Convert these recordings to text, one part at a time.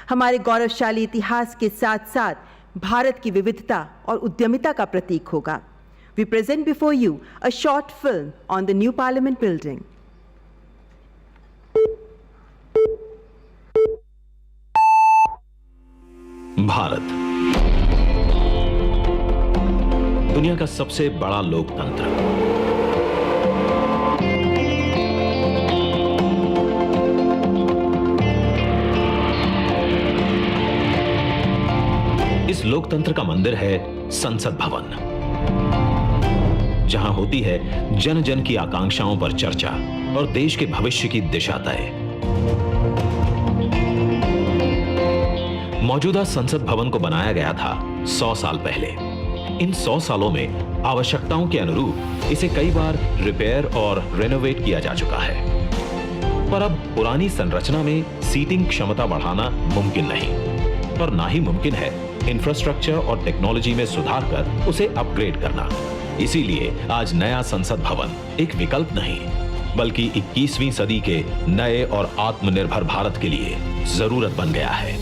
हमारे गौरवशाली इतिहास के साथ साथ भारत की विविधता और उद्यमिता का प्रतीक होगा। We present before you a short film on the new Parliament building. Bharat दुनिया का सबसे बड़ा लोकतंत्र। इस लोकतंत्र का मंदिर है संसद भवन, जहां होती है जन जन की आकांक्षाओं पर चर्चा और देश के भविष्य की दिशा तय। मौजूदा संसद भवन को बनाया गया था 100 साल पहले। इन 100 सालों में आवश्यकताओं के अनुरूप इसे कई बार रिपेयर और रेनोवेट किया जा चुका है, पर अब पुरानी संरचना में सीटिंग क्षमता बढ़ाना मुमकिन नहीं, और ना ही मुमकिन है इंफ्रास्ट्रक्चर और टेक्नोलॉजी में सुधार कर उसे अपग्रेड करना। इसीलिए आज नया संसद भवन एक विकल्प नहीं, बल्कि 21वीं सदी के नए और आत्मनिर्भर भारत के लिए जरूरत बन गया है।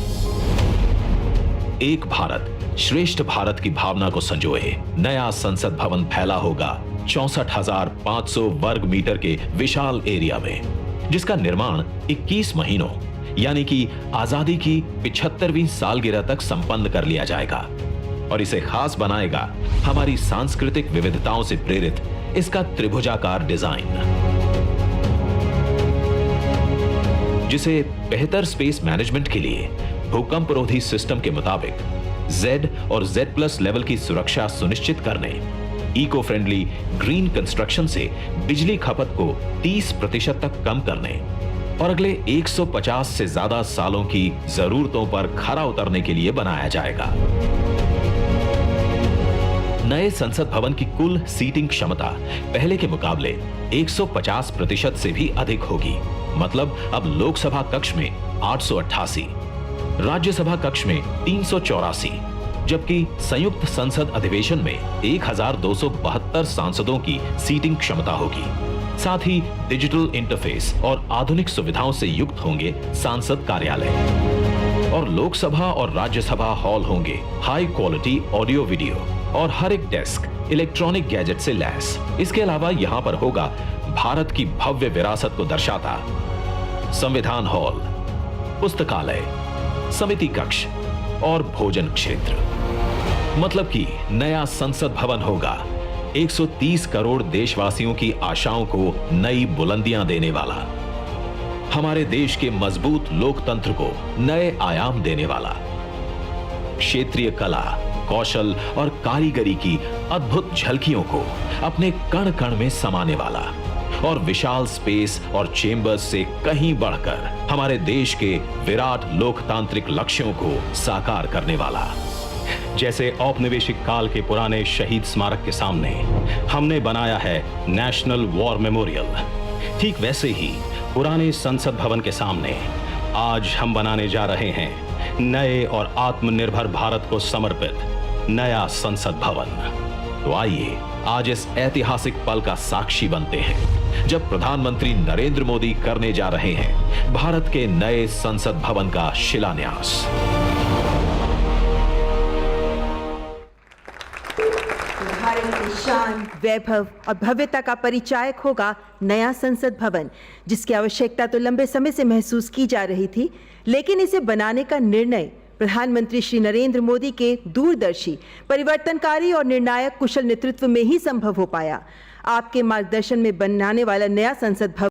एक भारत श्रेष्ठ भारत की भावना को संजोए नया संसद भवन फैला होगा 64,500 वर्ग मीटर के विशाल एरिया में, जिसका निर्माण 21 महीनों यानी कि आजादी की 75वीं सालगिरह तक संपन्न कर लिया जाएगा। और इसे खास बनाएगा हमारी सांस्कृतिक विविधताओं से प्रेरित इसका त्रिभुजाकार डिजाइन, जिसे बेहतर स्पेस मैनेजमेंट के लिए भूकंपरोधी सिस्टम के मुताबिक Z और Z+ लेवल की सुरक्षा सुनिश्चित करने, इको फ्रेंडली ग्रीन कंस्ट्रक्शन से बिजली खपत को 30% तक कम करने और अगले 150 से ज्यादा सालों की जरूरतों पर खरा उतरने के लिए बनाया जाएगा। नए संसद भवन की कुल सीटिंग क्षमता पहले के मुकाबले 150% से भी अधिक होगी। मतलब अब लोकसभा कक्ष में 888, राज्यसभा कक्ष में 384, जबकि संयुक्त संसद अधिवेशन में 1272 सांसदों की सीटिंग क्षमता होगी। साथ ही डिजिटल इंटरफेस और आधुनिक सुविधाओं से युक्त होंगे सांसद कार्यालय, और लोकसभा और राज्यसभा हॉल होंगे हाई क्वालिटी ऑडियो वीडियो और हर एक डेस्क इलेक्ट्रॉनिक गैजेट से लैस। इसके अलावा यहां पर होगा भारत की भव्य विरासत को दर्शाता संविधान हॉल, पुस्तकालय, समिति कक्ष और भोजन क्षेत्र। मतलब कि नया संसद भवन होगा 130 करोड़ देशवासियों की आशाओं को नई बुलंदियां देने वाला, हमारे देश के मजबूत लोकतंत्र को नए आयाम देने वाला, क्षेत्रीय कला, कौशल और कारीगरी की अद्भुत झलकियों को अपने कण कण में समाने वाला, और विशाल स्पेस और चेंबर्स से कहीं बढ़कर हमारे देश के विराट लोकतांत्रिक लक्ष्यों को साकार करने वाला। जैसे औपनिवेशिक काल के पुराने शहीद स्मारक के सामने हमने बनाया है नेशनल वॉर मेमोरियल, ठीक वैसे ही पुराने संसद भवन के सामने आज हम बनाने जा रहे हैं नए और आत्मनिर्भर भारत को समर्पित नया संसद भवन। तो आइए आज इस ऐतिहासिक पल का साक्षी बनते हैं, जब प्रधानमंत्री नरेंद्र मोदी करने जा रहे हैं भारत के नए संसद भवन का शिलान्यास। भारत की शान, वैभव और भव्यता का परिचायक होगा नया संसद भवन, जिसकी आवश्यकता तो लंबे समय से महसूस की जा रही थी, लेकिन इसे बनाने का निर्णय प्रधानमंत्री श्री नरेंद्र मोदी के दूरदर्शी, परिवर्तनकारी और निर्णायक कुशल नेतृत्व में ही संभव हो पाया। आपके मार्गदर्शन में बनने वाला नया संसद भवन